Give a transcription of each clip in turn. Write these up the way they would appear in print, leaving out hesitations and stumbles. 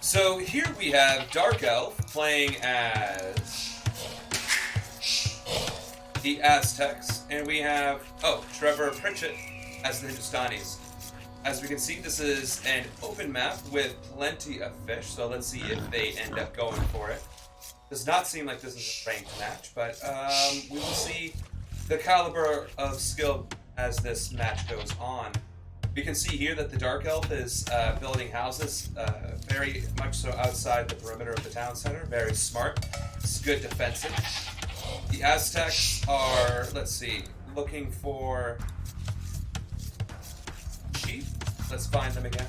So here we have Dark Elf playing as the Aztecs, and we have, Trevor Pritchett as the Hindustanis. As we can see, this is an open map with plenty of fish, so let's see if they end up going for it. Does not seem like this is a ranked match, but we will see the caliber of skill as this match goes on. We can see here that the Dark Elf is building houses very much so outside the perimeter of the town center. Very smart. It's good defensive. The Aztecs are, let's see, looking for sheep. Let's find them again.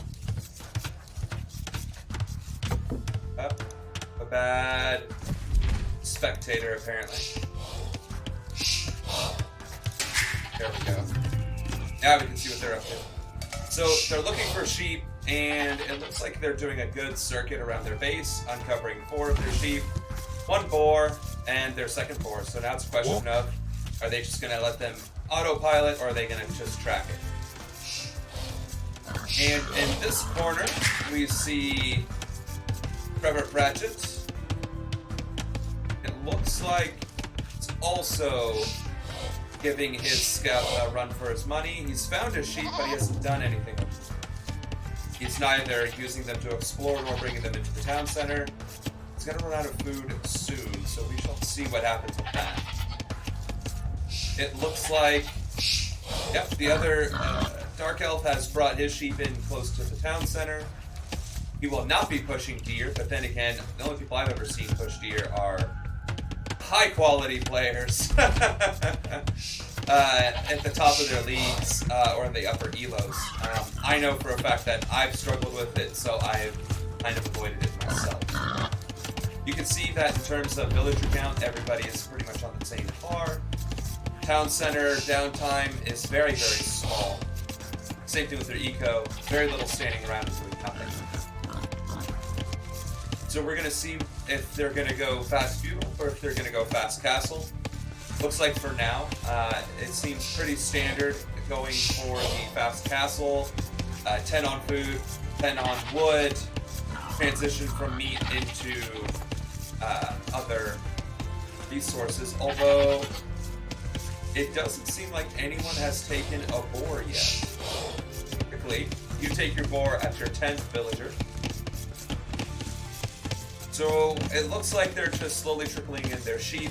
A bad spectator, apparently. There we go. Now we can see what they're up to. So they're looking for sheep, and it looks like they're doing a good circuit around their base, uncovering 4 of their sheep, 1 boar, and their second boar. So now it's a question of, are they just going to let them autopilot, or are they going to just track it? And in this corner, we see Trevor Pratchett. It looks like it's also giving his scout a run for his money. He's found his sheep, but he hasn't done anything with them. He's neither using them to explore nor bringing them into the town center. He's going to run out of food soon, so we shall see what happens with that. It looks like, yep, the other Dark Elf has brought his sheep in close to the town center. He will not be pushing deer, but then again, the only people I've ever seen push deer are high-quality players at the top of their leagues or in the upper elos. I know for a fact that I've struggled with it, so I've kind of avoided it myself. You can see that in terms of villager count, everybody is pretty much on the same par. Town center downtime is very, very small. Same thing with their eco. Very little standing around and doing nothing. So we're going to see if they're going to go fast feudal or if they're going to go fast castle. Looks like for now, it seems pretty standard going for the fast castle. 10 on food, 10 on wood, transition from meat into other resources. Although, it doesn't seem like anyone has taken a boar yet. Typically, you take your boar at your 10th villager. So it looks like they're just slowly trickling in their sheep,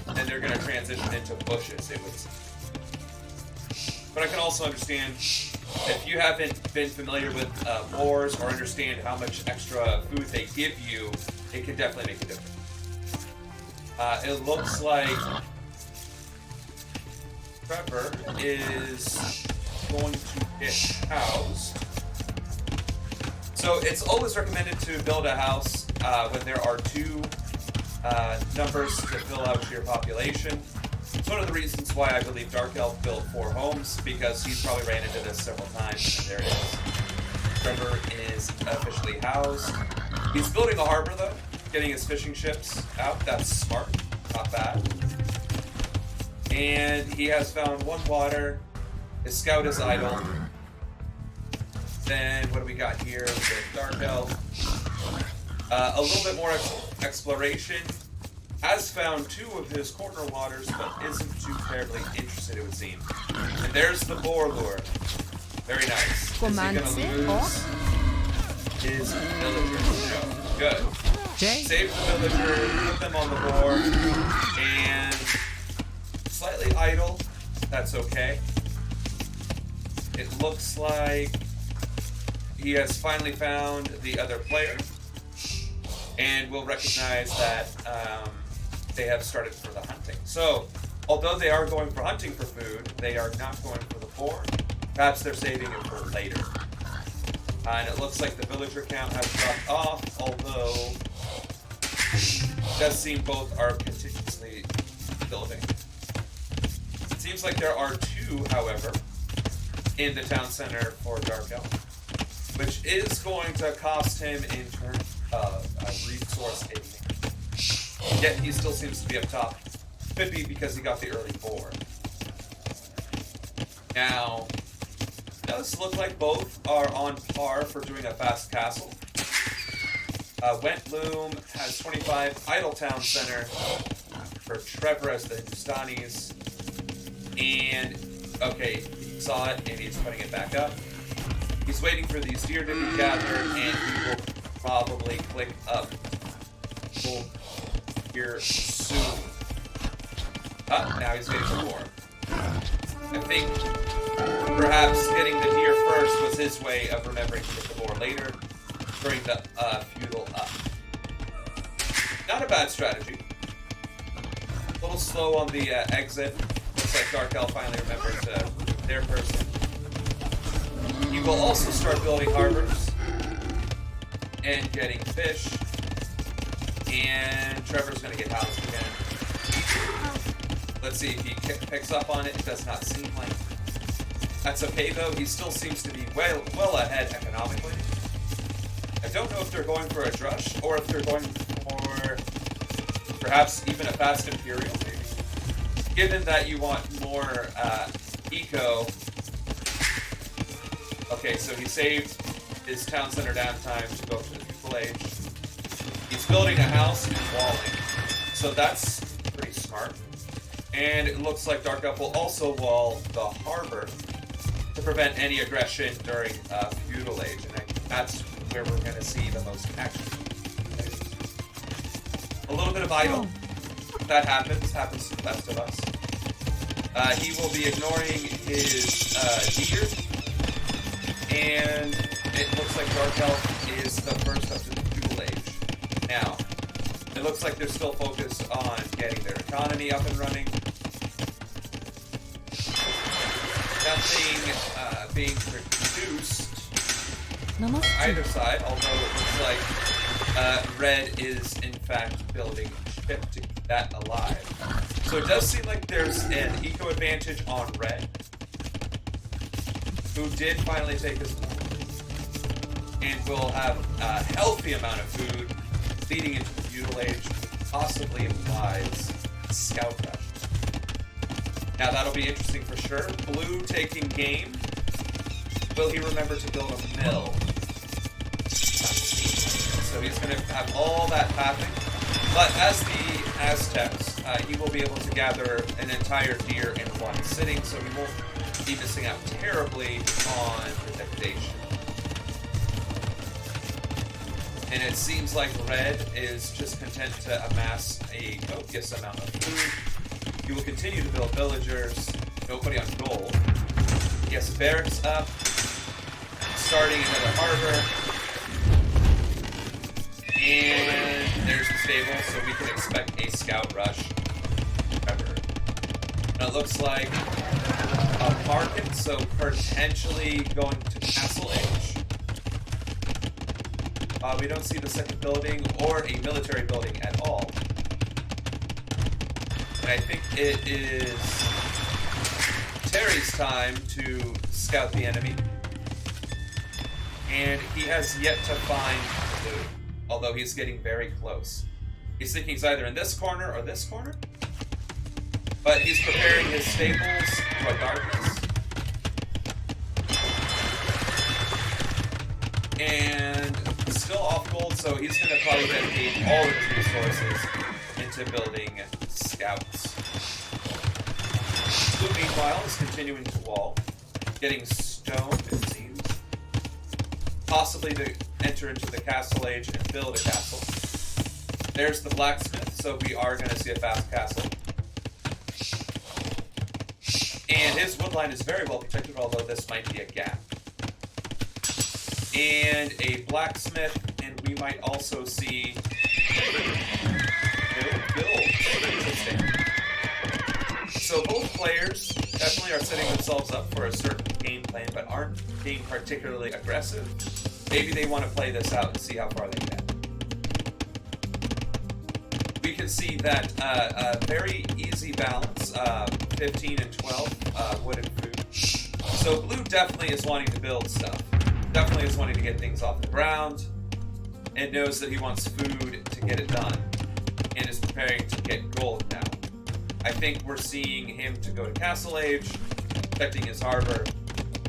and they're going to transition into bushes, it would seem. But I can also understand, if you haven't been familiar with boars or understand how much extra food they give you, it can definitely make a difference. It looks like Trevor is going to get cows. So it's always recommended to build a house when there are 2 numbers to fill out your population. It's one of the reasons why I believe Dark Elf built 4 homes, because he's probably ran into this several times, and there it is. Trevor is officially housed. He's building a harbor, though, getting his fishing ships out. That's smart, not bad. And he has found 1 water. His scout is idle. Then what do we got here with Dark Elf? A little bit more exploration. Has found 2 of his corner waters, but isn't too terribly interested, it would seem. And there's the boar lure. Very nice. Is he going to lose his villagers? No. Good. Save the villager, put them on the board, and slightly idle. That's okay. It looks like he has finally found the other player, and will recognize that they have started for the hunting. So, although they are going for hunting for food, they are not going for the boar. Perhaps they're saving it for later. And it looks like the villager count has dropped off, although it does seem both are continuously building. It seems like there are 2, however, in the town center for Dark Elf, which is going to cost him in terms of a resource advantage. Yet he still seems to be up top. Could be because he got the early boar. Now, it does look like both are on par for doing a fast castle. Went Loom has 25. Idle Town Center for Trevor as the Hindustanis. And, okay, he saw it and he's putting it back up. He's waiting for these deer to be gathered, and he will probably click up here soon. Now he's waiting for more. I think perhaps getting the deer first was his way of remembering to get the boar later during the feudal up. Not a bad strategy. A little slow on the exit. Looks like Dark Elf finally remembered to move their person. He will also start building harbors and getting fish. And Trevor's going to get housed again. Let's see if he picks up on it. It does not seem like. That's okay though. He still seems to be well ahead economically. I don't know if they're going for a drush or if they're going for perhaps even a fast imperial. Maybe. Given that you want more eco. Okay, so he saved his town center downtime to go to the feudal age. He's building a house and walling, so that's pretty smart. And it looks like Dark Elf will also wall the harbor to prevent any aggression during feudal age, and I think that's where we're going to see the most action. A little bit of idle. That happens to the best of us. He will be ignoring his deer. And it looks like Dark Elf is the first up to the feudal age. Now, it looks like they're still focused on getting their economy up and running. Nothing being produced on either side, although it looks like Red is in fact building a ship to keep that alive. So it does seem like there's an eco advantage on Red, who did finally take his and will have a healthy amount of food leading into the feudal age, possibly implies scout rush. Now that'll be interesting for sure. Blue taking game. Will he remember to build a mill? So he's going to have all that happening. But as the Aztecs, he will be able to gather an entire deer in one sitting, so he won't be missing out terribly on the degradation. And it seems like Red is just content to amass a copious amount of food. He will continue to build villagers, nobody on gold. He has barracks up, starting another harbor. And there's the stable, so we can expect a scout rush ever. Now it looks like a market, so potentially going to Castle Age. We don't see the second building or a military building at all. And I think it is Terry's time to scout the enemy. And he has yet to find Blue, although he's getting very close. He's thinking he's either in this corner or this corner. But he's preparing his stables for darkness. And still off gold, so he's going to probably dedicate all of his resources into building scouts. Blue, meanwhile, is continuing to wall, getting stoned, it seems. Possibly to enter into the castle age and build a castle. There's the blacksmith, so we are going to see a fast castle. And his woodline is very well protected, although this might be a gap. And a blacksmith, and we might also see build. So both players definitely are setting themselves up for a certain game plan, but aren't being particularly aggressive. Maybe they want to play this out and see how far they get. We can see that a very easy balance, 15 and 12 wood and food. So Blue definitely is wanting to build stuff. Definitely is wanting to get things off the ground, and knows that he wants food to get it done, and is preparing to get gold now. I think we're seeing him to go to Castle Age, protecting his harbor,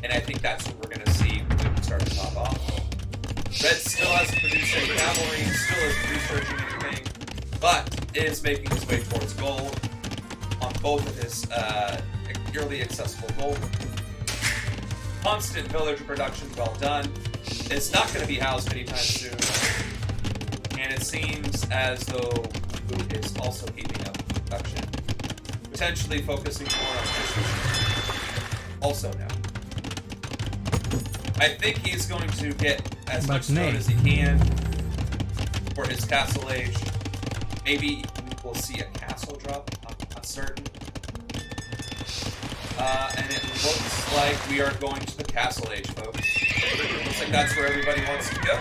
and I think that's what we're going to see Blue start to pop off. Red still hasn't produced any cavalry, still isn't researching anything, but is making his way towards gold on both of his yearly accessible gold. Constant villager production, well done. It's not going to be housed anytime soon, and it seems as though Blue is also heating up production, potentially focusing more on efficiency. Also now. I think he's going to get as much stone as he can for his castle age. Maybe we'll see a castle drop, I'm not certain. And it looks like we are going to the castle age, folks. It looks like that's where everybody wants to go.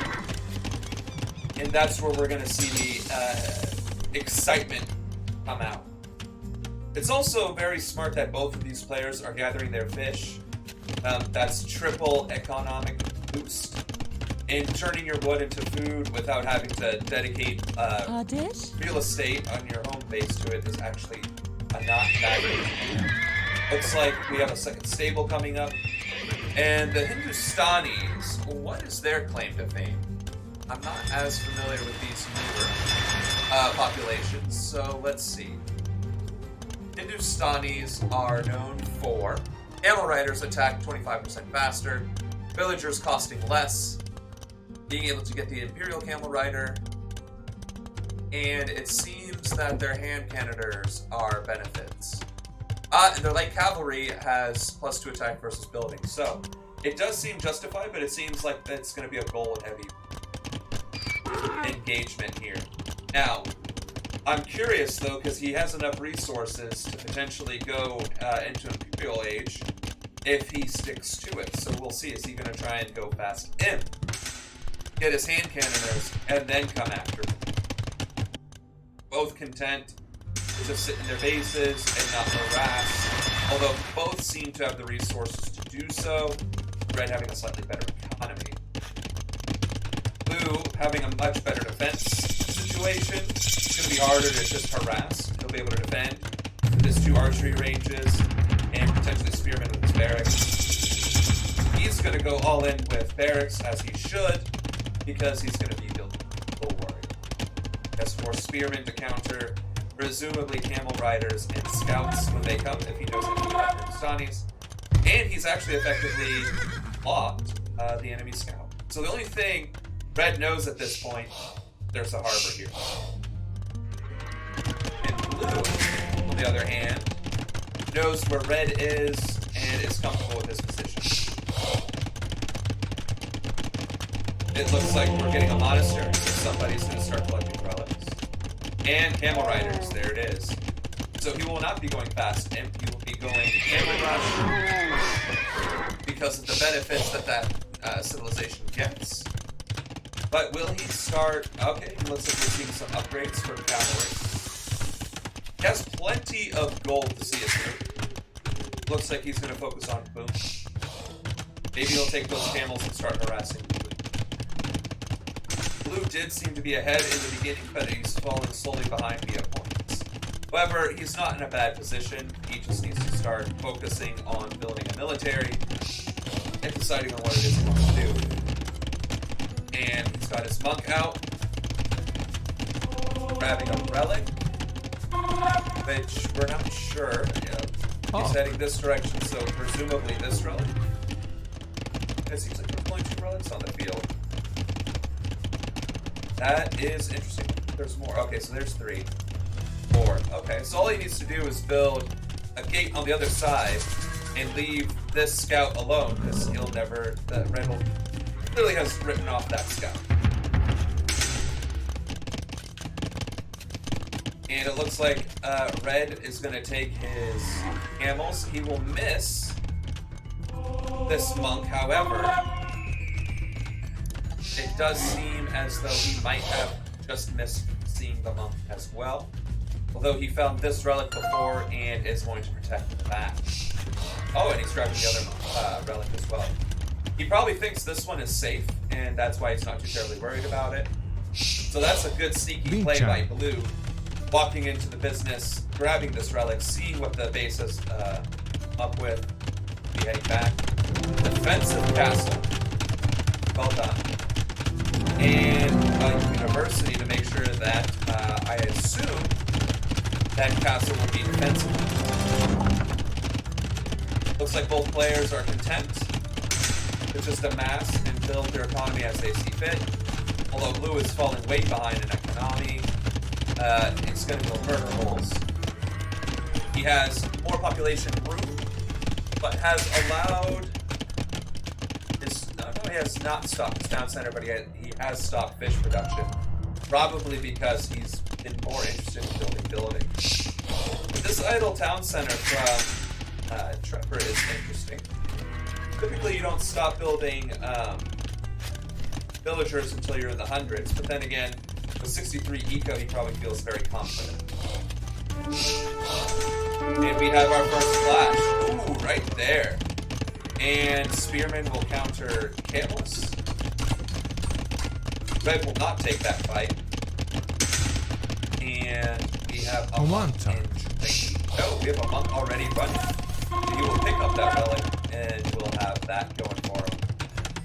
And that's where we're going to see the excitement come out. It's also very smart that both of these players are gathering their fish. That's triple economic boost. And turning your wood into food without having to dedicate real estate on your home base to it is actually a not bad idea. Looks like we have a second stable coming up. And the Hindustanis, what is their claim to fame? I'm not as familiar with these newer populations, so let's see. Hindustanis are known for camel riders attack 25% faster, villagers costing less, being able to get the Imperial Camel Rider, and it seems that their hand cannoners are benefits. And their light cavalry has +2 attack versus building, so it does seem justified, but it seems like it's going to be a gold-heavy engagement here. Now, I'm curious, though, because he has enough resources to potentially go into Imperial Age if he sticks to it. So we'll see. Is he going to try and go fast in, get his hand cannoners, and then come after him? Both content to just sit in their bases and not harass, although both seem to have the resources to do so. Red having a slightly better economy. Blue having a much better defense situation. It's going to be harder to just harass. He'll be able to defend with his 2 archery ranges and potentially spearmen with his barracks. He's going to go all in with barracks, as he should, because he's going to be building full warrior. Has more spearmen to counter, presumably camel riders and scouts when they come, if he knows anything about Hindustanis. And he's actually effectively blocked the enemy scout. So the only thing Red knows at this point, there's a harbor here. And Blue, on the other hand, knows where Red is and is comfortable with his position. It looks like we're getting a monastery, so somebody's going to start collecting relics. And camel riders, there it is. So he will not be going fast, and he will be going camel rush because of the benefits that civilization gets. But will he start... Okay, it looks like we're seeing some upgrades for the cavalry. He has plenty of gold to see us through. Looks like he's going to focus on boom. Maybe he'll take those camels and start harassing Blue. Blue did seem to be ahead in the beginning, but he's fallen slowly behind via points. However, he's not in a bad position. He just needs to start focusing on building a military and deciding on what it is he wants to do. And he's got his monk out, grabbing a relic, which we're not sure. He's heading this direction, so presumably this relic. It seems like there's only 2 relics on the field. That is interesting. There's more. Okay, so there's 3. 4. Okay, so all he needs to do is build a gate on the other side and leave this scout alone, because he'll never... The Red will clearly has written off that scout. And it looks like Red is going to take his camels. He will miss this monk, however. It does seem as though he might have just missed seeing the monk as well. Although he found this relic before and is going to protect the back. Oh, and he's grabbing the other relic as well. He probably thinks this one is safe, and that's why he's not too terribly worried about it. So that's a good sneaky play by Blue. Walking into the business, grabbing this relic, seeing what the base is up with, be heading back. Defensive castle. Well done. and a university to make sure that I assume that castle will be defensible. Looks like both players are content to just amass and build their economy as they see fit. Although blue is falling way behind in economy, it's going to go murder holes. He has more population room, but has allowed his. No, he has not stopped his town center, but he has stopped fish production. Probably because he's been more interested in building buildings. This idle town center from Trevor is interesting. Typically, you don't stop building villagers until you're in the hundreds, but then again, with 63 eco, he probably feels very confident. And we have our first flash. Ooh, right there. And Spearman will counter Camels. Red will not take that fight. And we have a monk we have a monk already running. So he will pick up that relic and we'll have that going for him.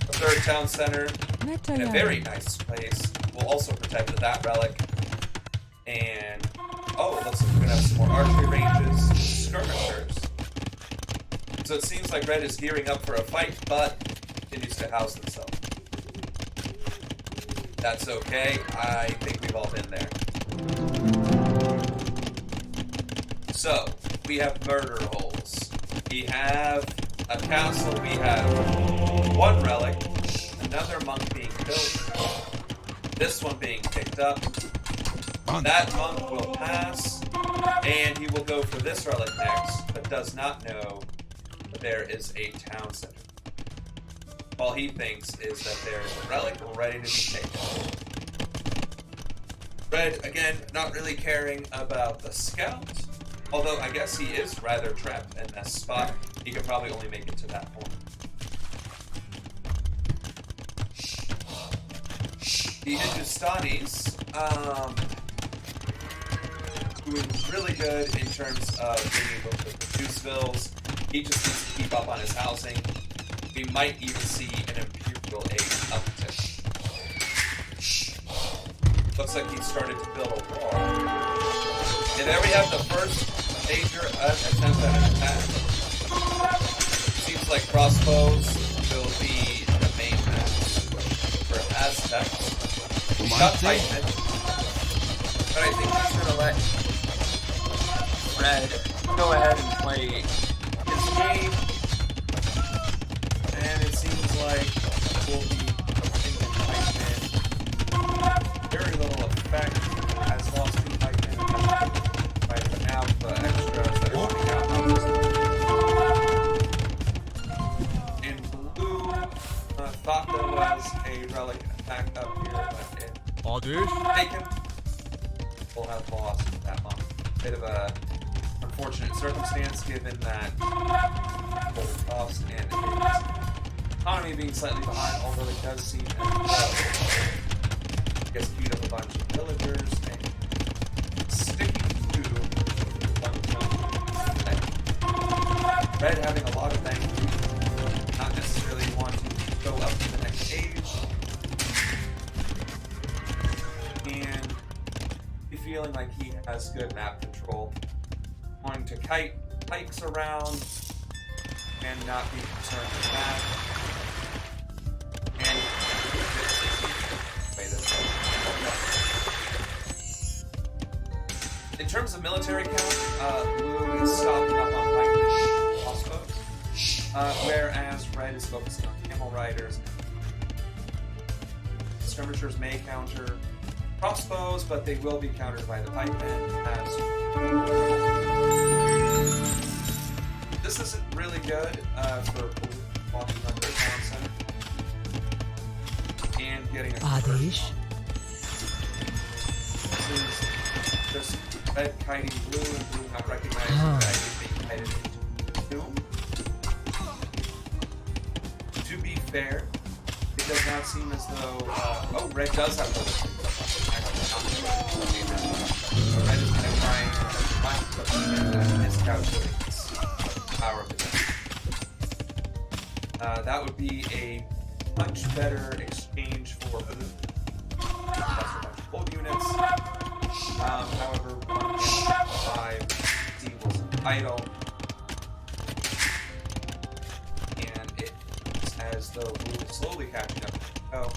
The third town center in a very nice place will also protect that relic. And oh, it looks like we're gonna have some more archery ranges, skirmishers. So it seems like Red is gearing up for a fight, but continues to house himself. That's okay. I think we've all been there. So, we have murder holes. We have a castle. We have one relic. Another monk being built. This one being picked up. That monk will pass. And he will go for this relic next, but does not know that there is a town center. All he thinks is that there is a relic ready to be taken. Red, again, not really caring about the scout. Although, I guess he is rather trapped in that spot. He could probably only make it to that point. The Hindustanis, doing really good in terms of being able to produce bills. He just needs to keep up on his housing. We might even see an imperial age uptick. Looks like he started to build a wall. And there we have the first major attempt at an attack. Seems like crossbows will be the main match for Aztecs. We got Titan, but I think he's going to let Red go ahead and play his game. And it seems like we'll be in the Titan. Very little effect. Has lost two Titan. Right, but now the extras that are coming out. In blue, thought there was a relic attack up here, but it taken. We'll have lost that month. Bit of a unfortunate circumstance given that gold cost and his economy being slightly behind, although it does seem as though I guess queued up a bunch of villagers and sticking to one thing. Red having a lot of things, not necessarily wanting to go up to the next stage, and be feeling like he has good map control. Wanting to kite pikes around and not be concerned with that. And in terms of military count, blue is stopping up on pikefish crossbows, whereas red is focusing on camel riders. Skirmishers may counter crossbows, but they will be countered by the pikemen as this isn't really good for walking under a town center and getting a This is just red kiting blue and blue not recognizing that he's being kited into doom. To be fair, it does not seem as though red does have the red is going to try and miscalculate power of the that would be a much better exchange for blue. idle. And it's as though blue is slowly catching up. Oh.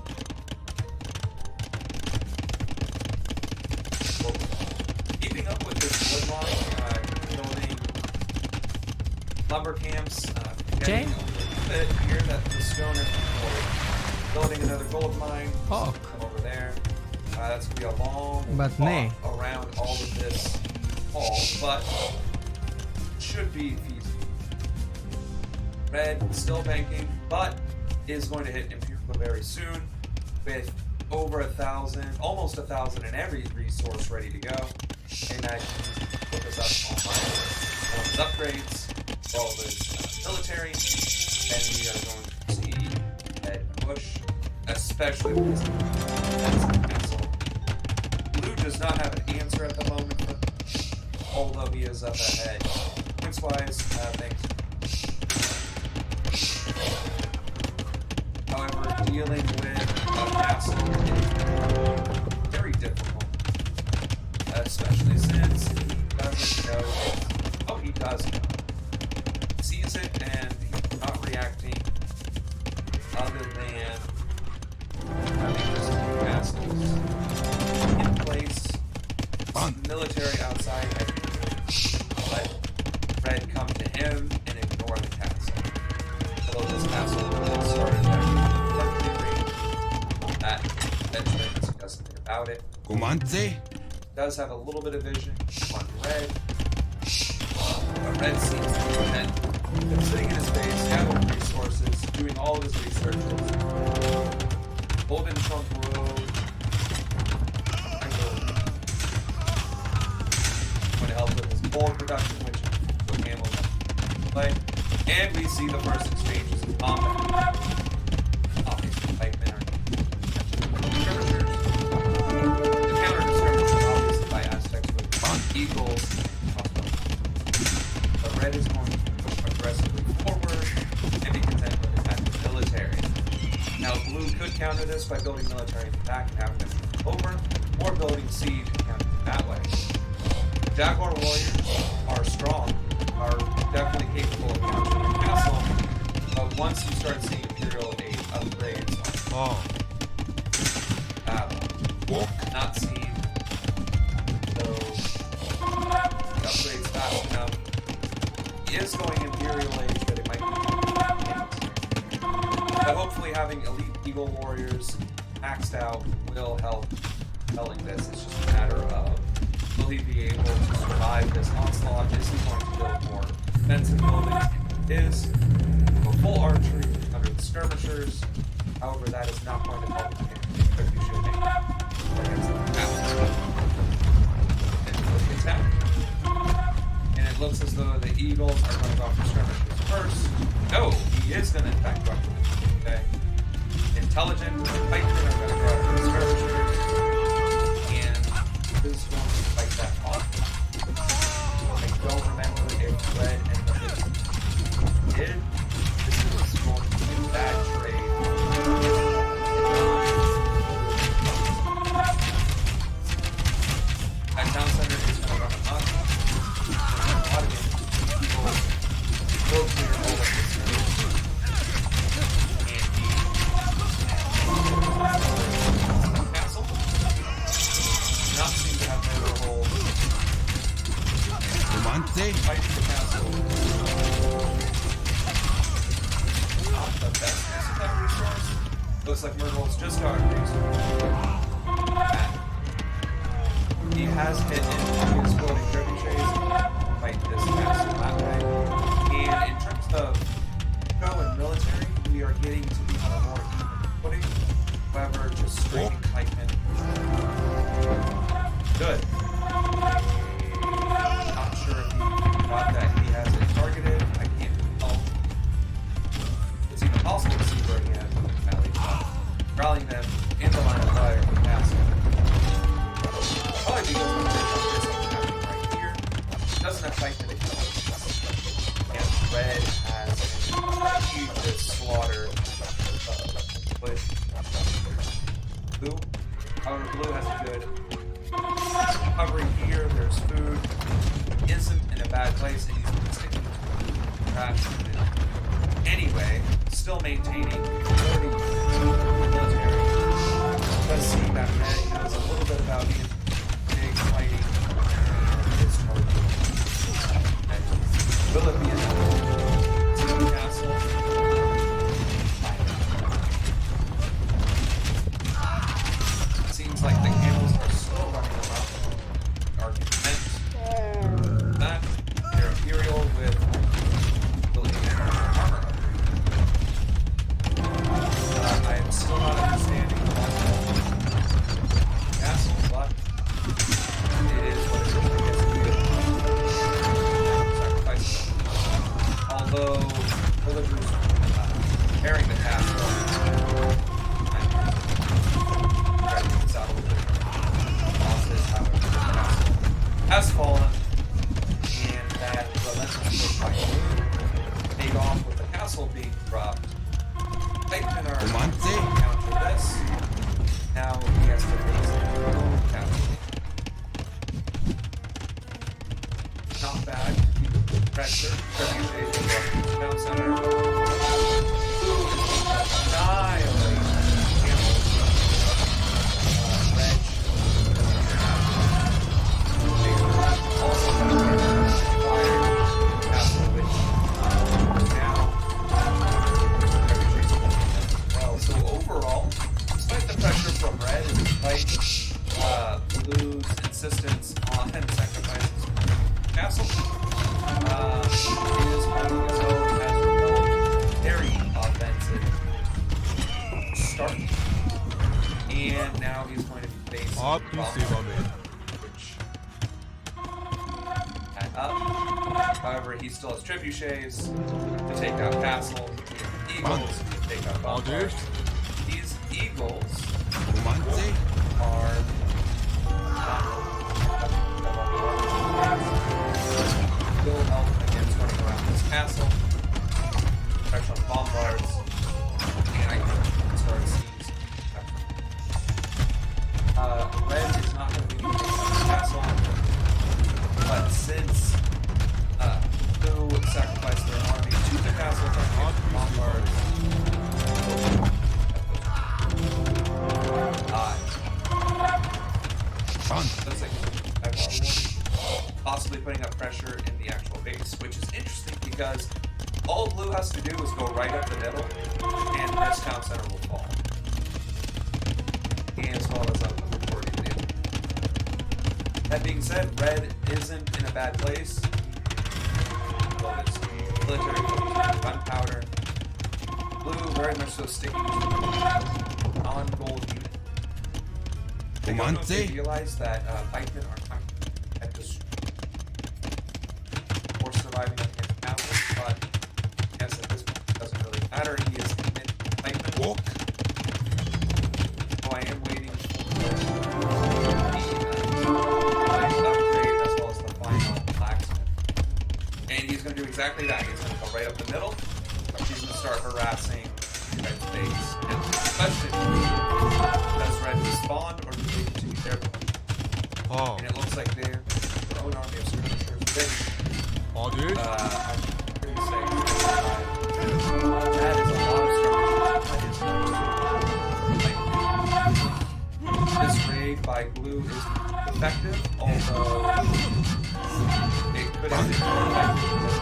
Well, keeping up with this wood line, building lumber camps, getting a little bit here that the stone is building another gold mine. Oh. Come over there. That's gonna be a long But walk around all of this hall, but should be feasible. Red still banking, but is going to hit Imperial very soon with over 1,000, almost 1,000 in every resource ready to go. And I can look this up on his upgrades, all of his military, and we are going to see Red push, especially with this castle. Blue does not have an answer at the moment, although he is up ahead. Points-wise, thanks. However, dealing with a castle is very difficult, especially since he doesn't know. Oh, he does know. He sees it and he's not reacting other than having just two castles in place. Military outside, let Red come to him and ignore the castle. Although this castle was started perfectly range, that Benjamin does nothing about it. Comandante? Does have a little bit of vision on Red, but Red seems to be content. He's sitting in his base, gathering resources, doing all of his researches. Golden Trunk Road. Going to help with his gold production, which will handle play. And we see the first exchanges of combat. Obviously, pikemen are skirmishers. The counter-skirmishers, obviously, by Aztecs with eagles. But Red is going to push aggressively forward and be content with his active military. Now, Blue could counter this by building military in the back and having them over, or building siege and counter it that way. Jaguar warriors are strong, are definitely capable of countering the castle, but once you start seeing Imperial Aid upgrades on not seeing those upgrades fast enough, is going Imperial Age, but it might be. But hopefully having elite Eagle warriors maxed out will help selling this. It's just a matter of will he be able to survive this onslaught? Is he going to build more defensive buildings? Is go full archery under the skirmishers? However, that is not going to help him if you should make against the attack. And it looks as though the Eagles are going to go for skirmishers first. No, he is going to attack them. Okay. Intelligent and pikemen are going to go after the skirmishers. Is going to fight that off. I don't remember if Red and the did. This is going to be a bad trade. That town center is going to run amok. A lot of people will clear all of this. And the castle not seem to have made a hold. Comandante? Fight the castle. Not the best use of that resource. Looks like Myrtle's just got a resource. He has hit into his floating trebuchets to fight this castle that way. And in terms of go and military, we are getting to be on a more even footing. However, just streaming pikemen. Good. Not sure if he thought that he has it targeted. I can't tell. It's even possible to see where he has it rallying them in the line of fire of the castle. Probably because when they come this happening right here, he doesn't have pikemen to kill. And Red has huge slaughter with Blue. However, Blue has a good recovery here. There's food. isn't in a bad place, and he's been sticking to crash. Anyway, still maintaining 30 military. Does seem that Red knows a little bit about being big fighting his target. Will it be enough to the castle? Seems like the camels are still running around. Are content that they're Imperial with armor upgrade. I am still not understanding the castle, but it is what it is. I guess sacrifice them. Although villagers carrying the castle, has fallen, and that relentless push by paid off with the castle being dropped. Pikemen are counter this. Now he has to face his own castle. Not bad. Pressure. Reputation. Town center. Annihilate camels. Red. Also fire castle, which now well. So overall, despite the pressure from Red and despite Blue's insistence on sacrifices castle, is holding his own, has developed very offensive start, and now he's going to be facing up. However, he still has trebuchets to take out castle, eagles to take out bombards. These eagles are still help against running around this castle. Pressure on bombards, and I can start seeing Red is not going to be able to take out the castle, but since Blue sacrificed their army to the castle from bombards, looks like possibly putting up pressure in the actual base, which is interesting because all Blue has to do is go right up the middle, and this town center will fall, and as well as up the majority of the enemy. That being said, Red isn't in a bad place. Military gunpowder. Blue very much so sticking to the non-gold unit. They don't know if they realize that pikemen are at this for surviving against castle, but yes, at this point it doesn't really matter. He is committed to pikemen. So I am waiting for the upgrade as well as the final blacksmith. And he's going to do exactly that. He's going to go right up the middle. He's going to start harassing Red's base. And the question is, does Red respawn or do they continue their push? And it looks like their own army of skirmishers ready. I'm pretty safe. That is a lot of skirmishers. This raid by Blue is effective, although it could have been more effective.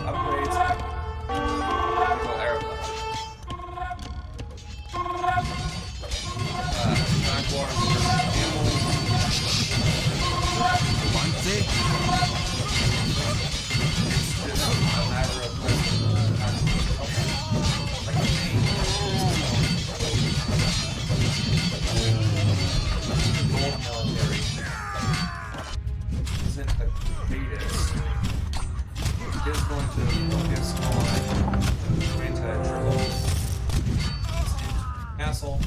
Upgrades. Go airplane. Blackwater versus camels. It's just a matter of military isn't the greatest. It is going to focus on anti-triple castle.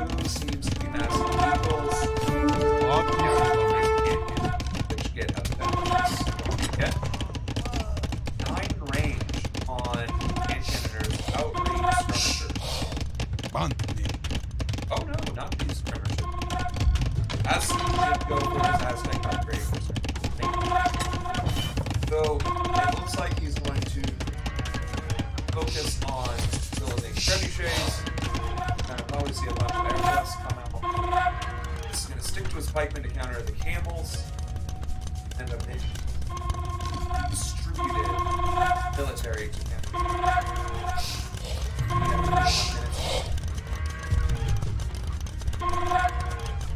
Blue seems to be massive eagles. Which get up to get 9 range on hand cannoners, outreach So it looks like he's going to focus on building trebuchets. Kind of probably see a bunch of aircrafts come out. He's going to stick to his pikemen to counter the camels. And a distributed military to counter.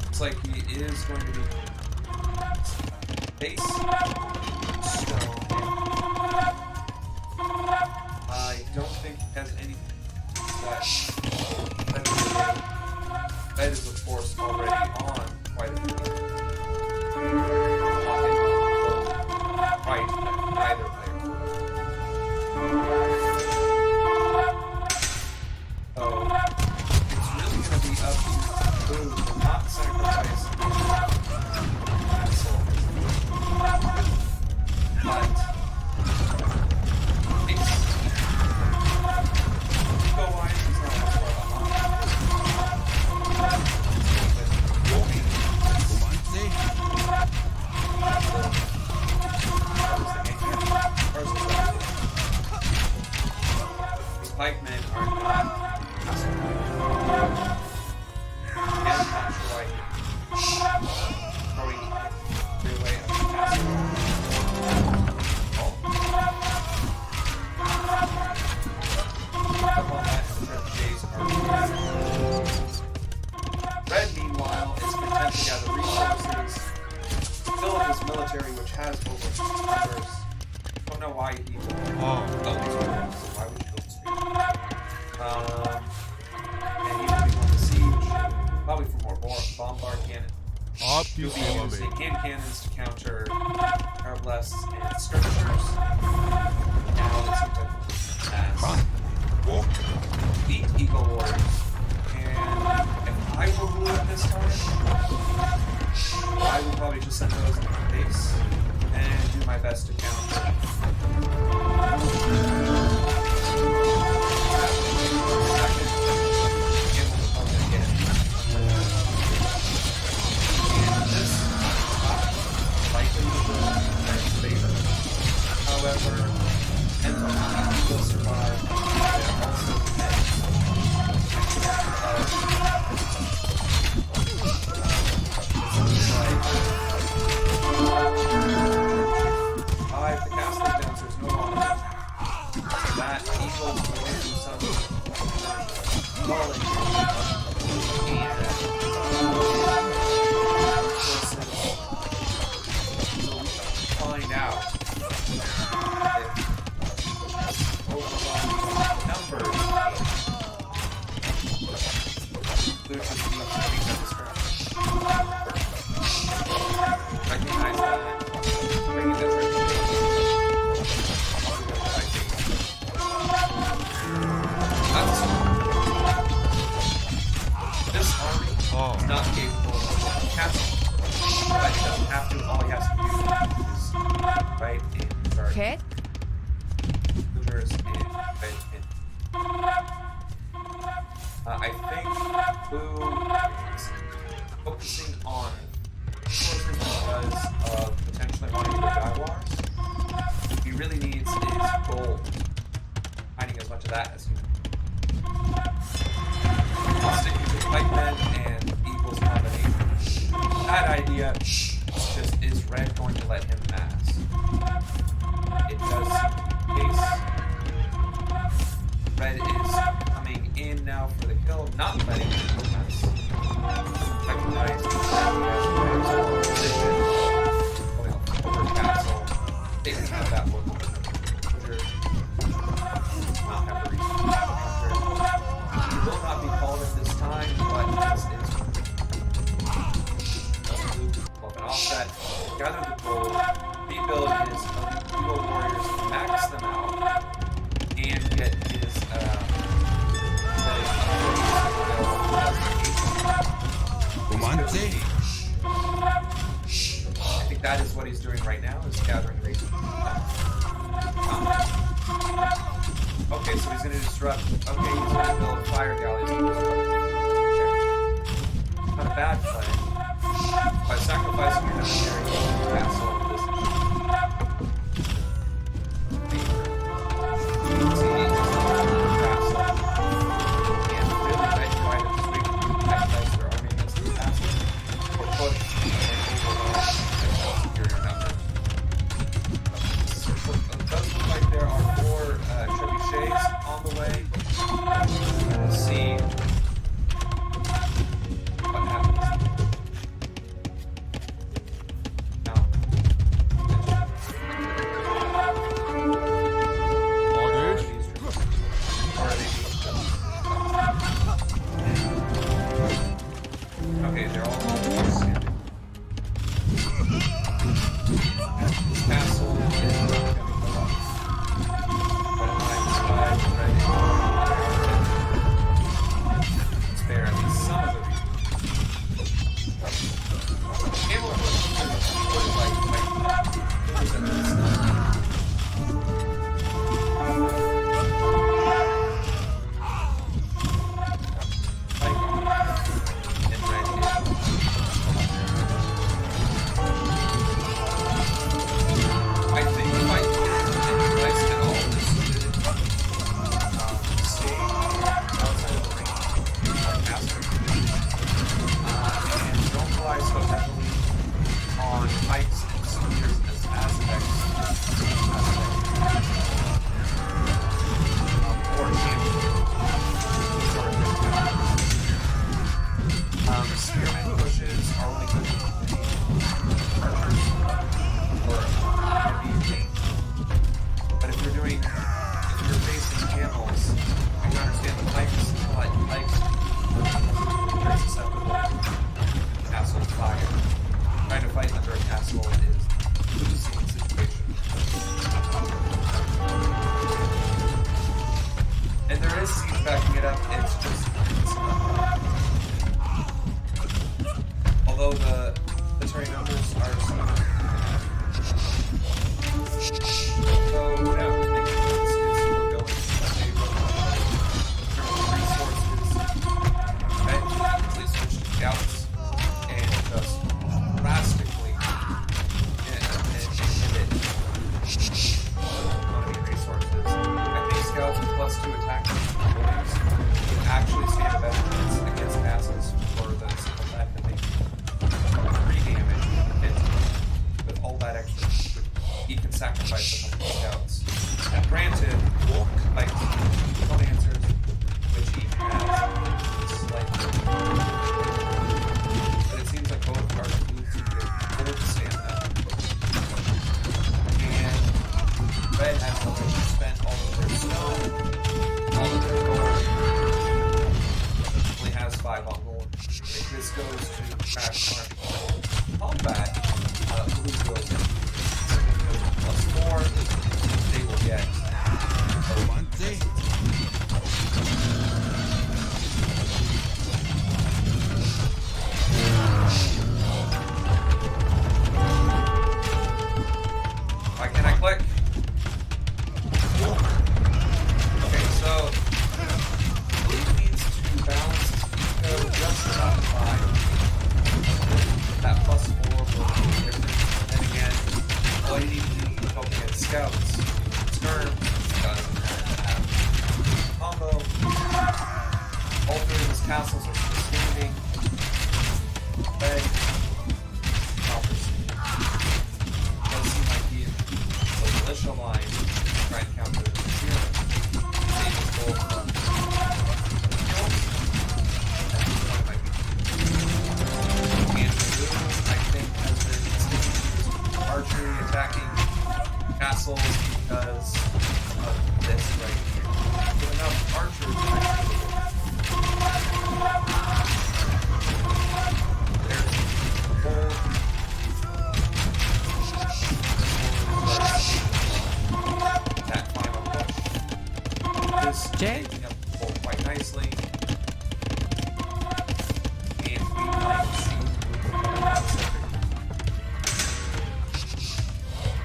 Looks like he is going to be base. Stone. I don't think he has anything that is of course already on quite a few. Right, neither player. So it's really going to be up to Boo to not sacrifice Castle. But pikemen are not throwing their way up the castle. Red, meanwhile, is content to gather resources to fill up his military, which has over numbers. Don't know why he would. Why would you go to speed? And he will be on the siege, probably for more bombard cannon. He'll be using hand cannons to counter arbaleths and skirmishers. Now it seems like as elite Eagle Warriors. And if I were ruling this time, I would probably just send those into the base and do my best to counter. However, anti-discrimination will survive. If the castle dancers no longer, that equals going to some falling find out if overwhelming numbers there's just being recognize that. This army is not capable of castle. But he doesn't have to. All he has to do is fight and start. Okay. Villagers and fight in. I think Boo is focusing on resources because of potentially wanting to go Jaguars. He really needs is gold. Finding as much of that as he can. Sticking to pikemen and equals combination. That idea just is Red going to let him mass? It does seem to be the case. Red is coming in now for the kill, not letting him mass. Recognize that he has position going over castle. They can have that one. Not have a reason to counter. He will not be called at this time, but this is an offset. Gather the gold, rebuild his Eagle Warriors, max them out, and get his I think that is what he's doing right now, is gathering resources. Okay, so he's going to disrupt. Okay, he's going to build fire galleys. Not a bad plan. By sacrificing your military castle, this sacrifice a couple of scouts. And granted, like, one answers, which he has slightly. But it seems like both are losing their full stamina. And Red has already spent all of their stone, all of their gold. Only has 5 on gold. If this goes to Crash combat, Blue will get +4. They will get why can't I click? Okay, so Blue needs to balance eco just about 5. That +4 will be different. And again, all you need to do is help against scouts. Skirm doesn't have combo. All 3 of his castles are still standing. Red offers. Does seem like he is the militia line to try and counter the here. Save his gold from I think has been sticking to archery attacking castles because of this right here. With enough archers there's a whole that final push. This is taking up the bolt quite nicely. And we might see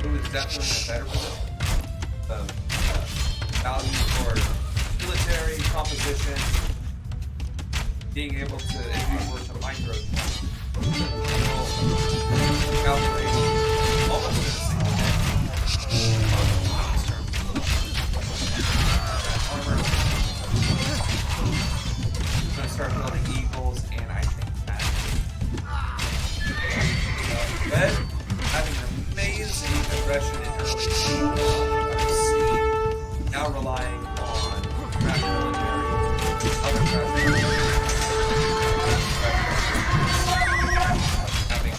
who is definitely in a better position. The value for military composition, being able to, if you were to micro calculate almost in a single day. Armor. I'm going to start building eagles, and I think that Red having an amazing aggression in early season, now relying on craft military, other craft military, having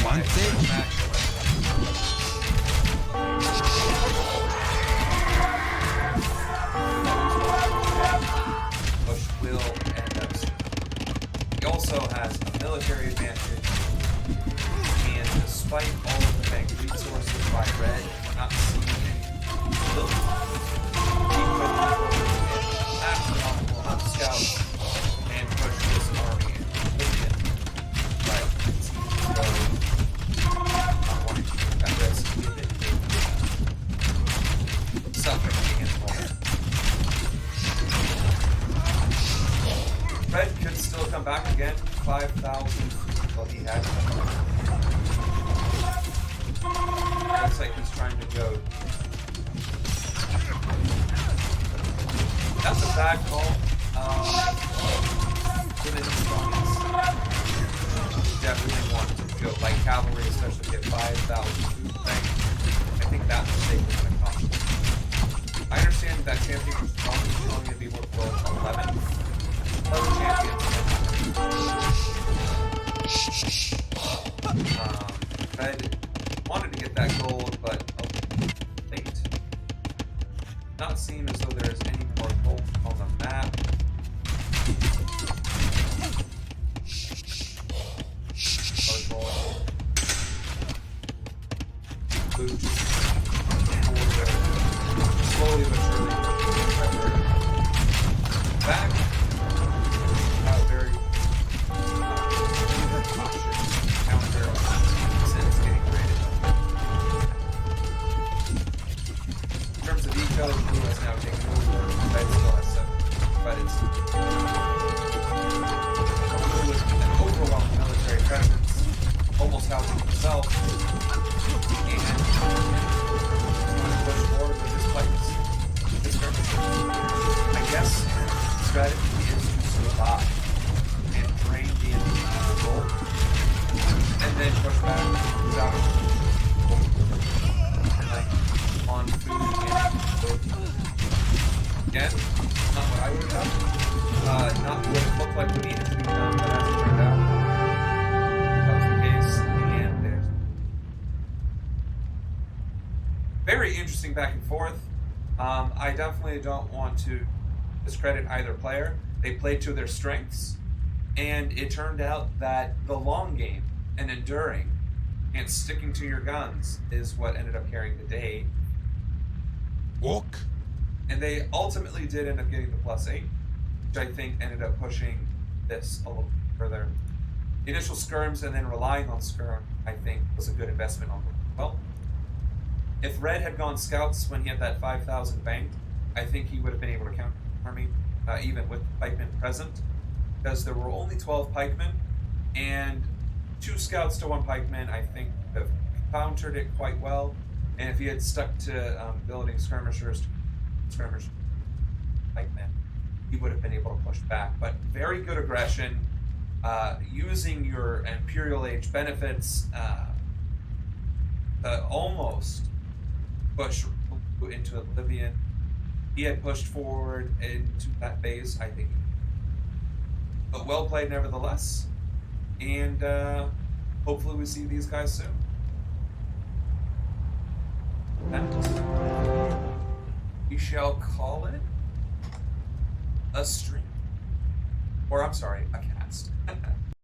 one thing push will end up. He also has a military advantage. And despite all of the bank resources by Red, we're not seeing any ability. He could astronomical amount of scouts and push this army in oblivion. But it seems as though not wanting to take that risk, he did suffering against Ronan. Red could still come back again. 5,000. Well, he had. Looks like he's trying to go. That's a bad call. Within his bonus, definitely want to go light cavalry, especially get 5,000 food bank. I think that mistake was going to cost him. I understand that champion was probably going to be worth 11. 11 champions. Red wanted to get that gold, but late. Not seeing as though there's any more gold on the map. Blue just slowly but surely back. Not very counter since getting rated. In terms of eco, Blue has now taken over. Red still has 7, but it's Blue with an overwhelming military presence, almost housing himself, and push forward with his pipes. I guess strategy is to survive and drain the enemy gold, and then push back without very interesting back and forth. I definitely don't want to discredit either player. They played to their strengths, and it turned out that the long game and enduring and sticking to your guns is what ended up carrying the day. Walk. And they ultimately did end up getting the +8, which I think ended up pushing this a little further. The initial skirms and then relying on skirm, I think, was a good investment on them. Well, if Red had gone scouts when he had that 5,000 banked, I think he would have been able to counter the army, even with pikemen present, because there were only 12 pikemen, and 2 scouts to 1 pikeman, I think, would have countered it quite well. And if he had stuck to building skirmishers, pikemen, he would have been able to push back. But very good aggression, using your Imperial Age benefits, almost push into Oblivion. He had pushed forward into that base, I think. But well played nevertheless. And hopefully we see these guys soon. And we shall call it a stream. Or, I'm sorry, a cast.